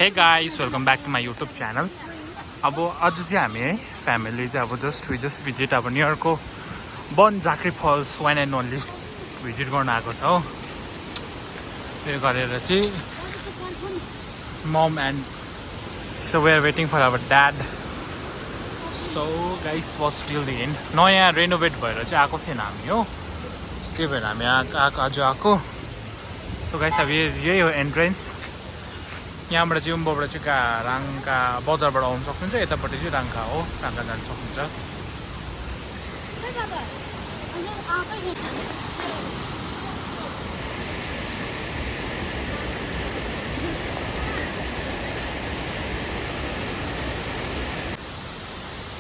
हे guys welcome back to my YouTube channel. अब आज चाहिँ हामी है फ्यामिली चाहिँ अब वी जस्ट भिजिट अब नियरको Banjhakri Falls one and only visit गर्न आएको छ हो। त्यो गरेर चाहिँ mom and so we are waiting for our dad. So guys watch till the end. नयाँ रेनोभेट भएर चाहिँ आएको थिएन हामी हो, त्यही भएर हामी आज आएको। सो गाइस अब यही हो एन्ट्रेन्स। यहाँबाट चाहिँ उम्बोबाट चाहिँ राङका बजारबाट आउनु सक्नुहुन्छ, यतापट्टि चाहिँ राङका हो, राङका जानु सक्नुहुन्छ।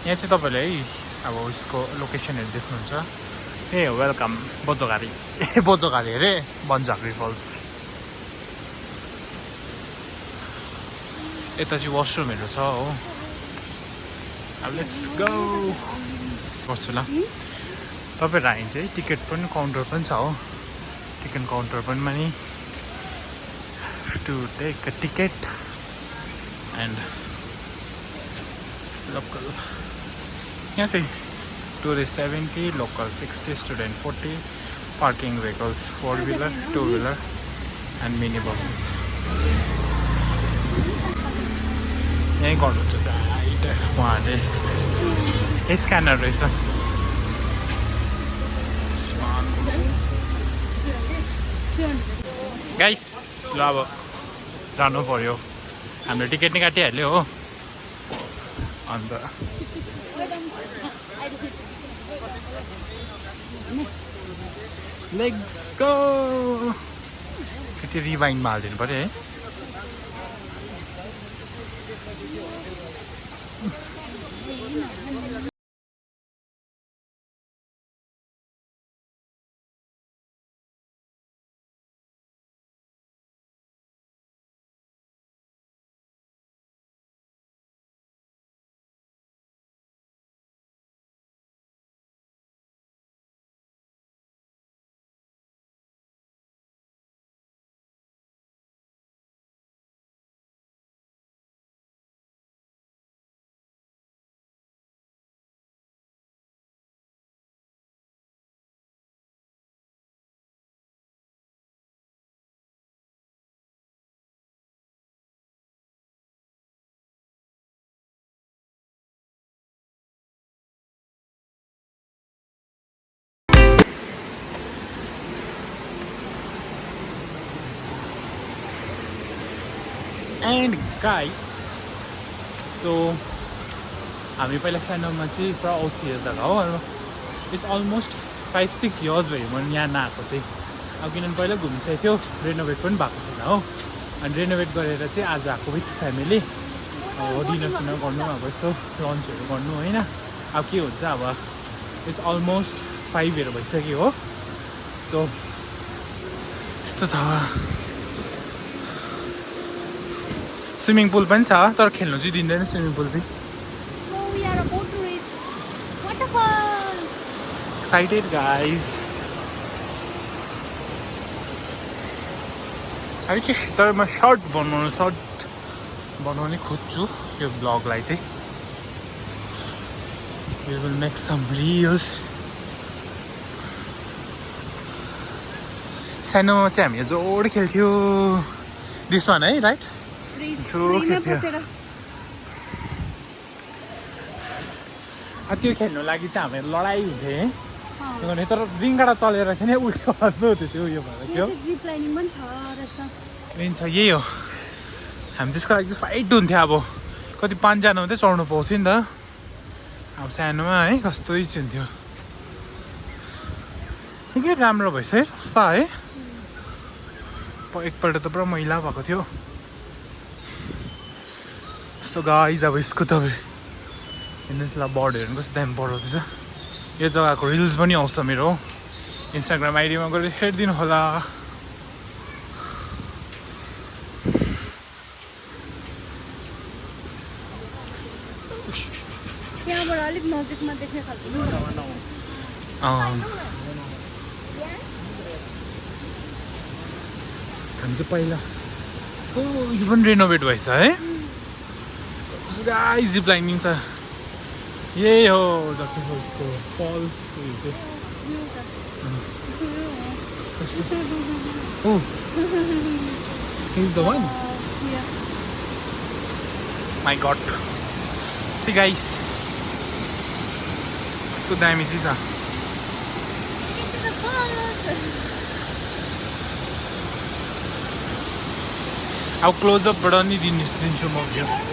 यहाँ चाहिँ तपाईँले है अब उसको लोकेसनहरू देख्नुहुन्छ। ए वेलकम बोजोघारी बोजोघारी अरे बनझाँक्री फल्स। यता चाहिँ वासरुमहरू छ हो। अब लेट्स गो गर्छु ल। तपाईँहरू आइन चाहिँ टिकट पनि काउन्टर पनि छ हो। टिकट काउन्टर पनि money to take a ticket and local. यहाँ चाहिँ tourist 70, local 60, student 40, parking vehicles 4 wheeler 2 wheeler and mini bus. यहीँ गर्नुहुन्छ गाइड उहाँले। यही स्क्यानर रहेछ। गाइस ल अब जानु पर्यो, हाम्रो टिकट नै काटिहाल्यो हो। अन्त लेट्स गो। त्यो चाहिँ रिवाइन्डमा हालिदिनु पऱ्यो है। एन्ड गाइस सो हामी पहिला सानोमा चाहिँ पुरा आउँथ्यो यो जग्गा हो। इट्स अलमोस्ट 5-6 इयर्स भयो म यहाँ नआएको चाहिँ। अब किनभने पहिला घुमिसकेको थियो, रेनोभेट पनि भएको थिएन हो। अनि रेनोभेट गरेर चाहिँ आज आएको विथ फ्यामिली। अब डिनर सिनर गर्नु, अब यस्तो लन्चहरू गर्नु होइन। अब के हुन्छ, अब इट्स अलमोस्ट 5 इयर भइसक्यो हो। सो यस्तो छ। स्विमिङ पुल पनि छ तर खेल्नु चाहिँ दिँदैन स्विमिङ पुल चाहिँ। Excited guys. हामी चाहिँ तर म सर्ट बनाउने खोज्छु यो ब्लगलाई चाहिँ। We will make some reels. सानोमा चाहिँ हामी जोड खेल्थ्यो। दिस वान है राइट। त्यो खेल्नु लागि चाहिँ हामीहरू लडाइँ हुन्थ्यो है। किनभने तर रिङगाडा चलेर चाहिँ नि उल्टो बस्दो हुन्थ्यो त्यो उयो भएर थियो। मेन छ यही हो। हामी त्यसको लागि फाइट हुन्थ्यो। अब कति 5जना मात्रै चढ्नु पाउँथ्यो नि त। अब सानोमा है कस्तो हुन्थ्यो। निकै राम्रो भएछ है, सफा है। एकपल्ट त पुरा मैला भएको थियो। सो गाइज अब यसको तपाईँ हेर्नुहोस् ल, बर्ड हेर्नु कस्तो दामी बढाउँदैछ। यो जग्गाको रिल्स पनि आउँछ मेरो इन्स्टाग्राम आइडीमा, गएर हेरिदिनु होला। हामी चाहिँ पहिला ओ यो पनि रेनोभेट भएछ है गाइस जिप लाइनिङ छ यही हो जति फल्सको फल Oh, he's the one? Yeah. My god. See guys. It's दामी चिज छ अब क्लोजअपबाट नि दिन्छु म video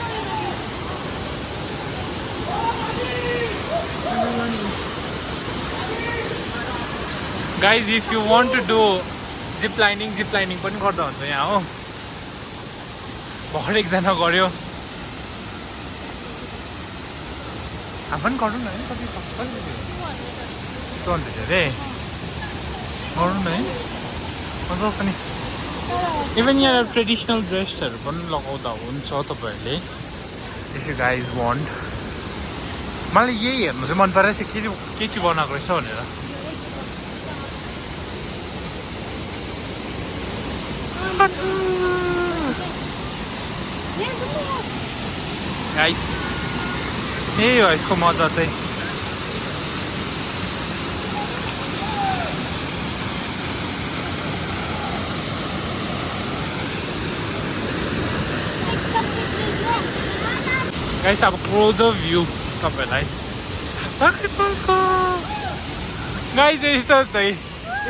Guys, if you want to do zip lining पनि गर्दा हुन्छ यहाँ हो भर्खर एकजना गर्यो हामी पनि गरौँ न है कति अरे गरौँ न है मजा आउँछ नि इभन यहाँ ट्रेडिसनल ड्रेसहरू पनि लगाउँदा हुन्छ तपाईँहरूले इफ यु गाइज वान्ट मलाई यही हेर्नु चाहिँ मन परेको थियो के चाहिँ बनाएको रहेछ भनेर गाइस यही हो यसको मजा चाहिँ गाइस अब क्लोजर भ्यू तपाईँलाई गाइस यस्तो चाहिँ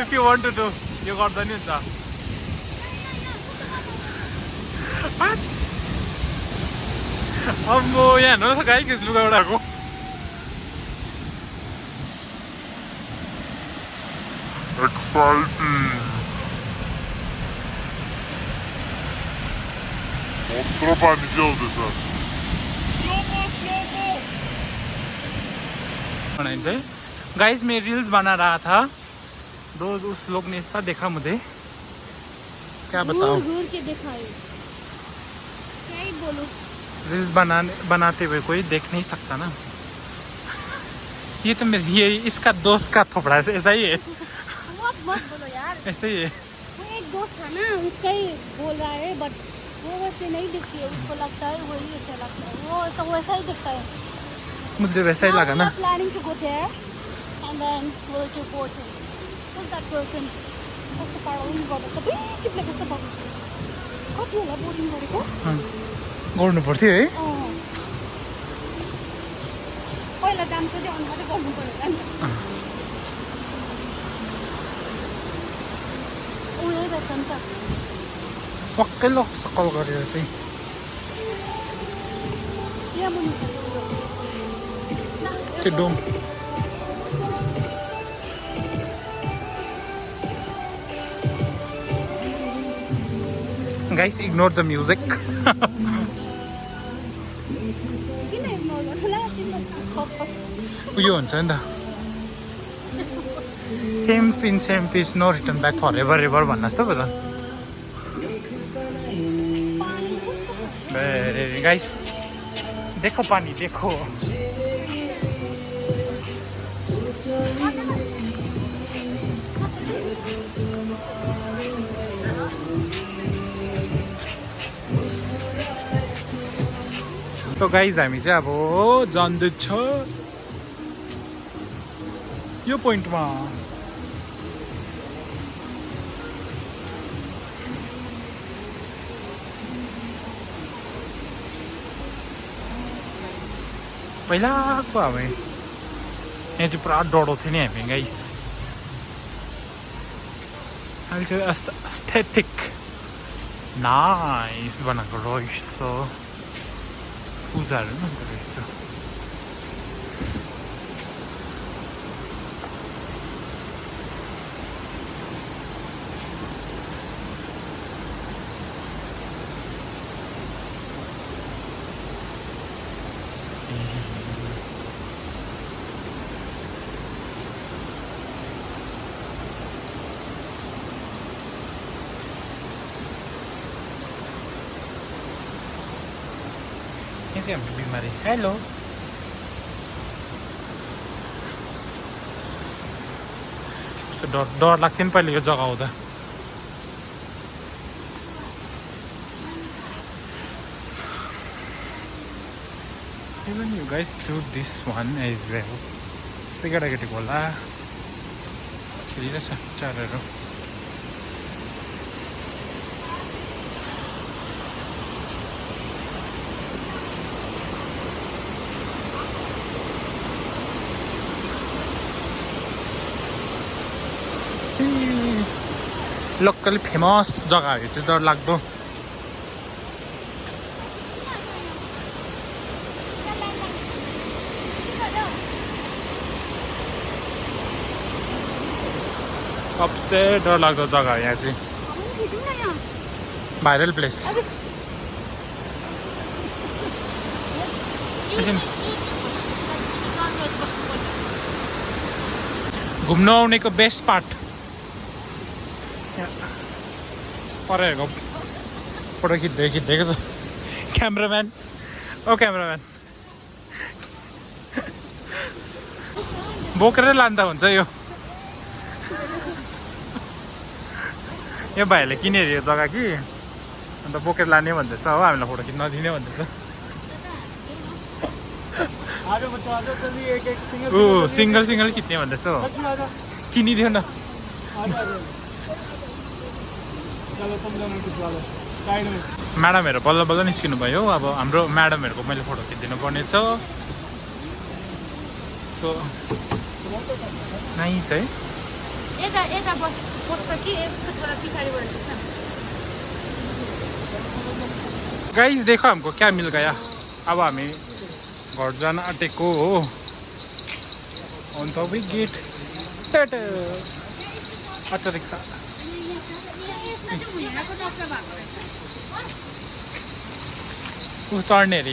if you want to do यो गर्दा नि हुन्छ अब म यहाँ हेर्नु न गाई लुगा एउटाको पानी चाहिँ आउँदैछ बनाइन्छ है गाइस मैं रील्स बना रहा था रोज उस लोग ने ऐसा देखा मुझे क्या बताऊं घूर के दिखाई क्या ही बोलूं रील्स बनाते हुए कोई देख नहीं सकता ना ये तो मेरी ये इसका दोस्त का थोपड़ा है ऐसा ही है मत बोलो यार ऐसा ही है वो एक दोस्त था ना उसका ही बोल रहा है बट वो वैसे नहीं दिखती है उसको लगता है वही ऐसा लगता है वो तो वैसा ही दिखता है मुझे वैसा ही लगा ना planning to go there and then we'll to go to who's that person कस्तो पाराउनु गर्दा सबै चिप्लेको छ बाबु कति होला बोर्डिङ गरेको गर्नु पर्थ्यो है पहिला दाम सोधे अनि मात्रै गर्नु पर्यो होला नि उयो रहेछ नि त पक्कै ल सकल गरेर चाहिँ यहाँ मुनि छ त्यो dome Guys, ignore the music. किन इग्नोर गर्नु होला उयो हुन्छ नि त same piece no return back forever ever भन्नुहोस् त त गाइस देखो पानी देखो तो गाइज हामी चाहिँ अब जाँदैछ यो पोइन्टमा पहिलाको हामी यहाँ चाहिँ पुरा डढाउँथ्यो नि हामी गाइस अहिले चाहिँ एस्थेटिक नाइस बनाएको रहेछ पूजाहरू पनि हुँदो रहेछ यहाँ चाहिँ हाम्रो बिमारी हेलो कस्तो डर लाग्थ्यो नि पहिले यो जग्गा आउँदा Even you guys do this one as well. त्यो केटाकेटीको होला खेलिरहेछ चारहरू लोकली फेमस जग्गाहरू चाहिँ डरलाग्दो सबसे डरलाग्दो जग्गा हो यहाँ चाहिँ भाइरल प्लेस घुम्न आउनेको बेस्ट पार्ट परेको फोटो खिच्दैको छ क्यामराम्यान ओ क्यामराम्यान बोकेरै लाँदा हुन्छ यो भाइले किनेर यो जग्गा कि अन्त बोकेर लाने भन्दैछ हो हामीलाई फोटो खिच्न नदिने भन्दैछ ऊ सिङ्गल खिच्ने भन्दैछ हो किनिदियो न म्याडमहरू बल्ल बल्ल निस्किनु भयो अब हाम्रो म्याडमहरूको मैले फोटो खिचिदिनु पर्ने छ सो नाइस है गाइस देखो हमको क्या मिल गया अब हामी घर जान आँटेको हो अन्त वी गेट अटो रिक्सा ऊ चढ्ने अरे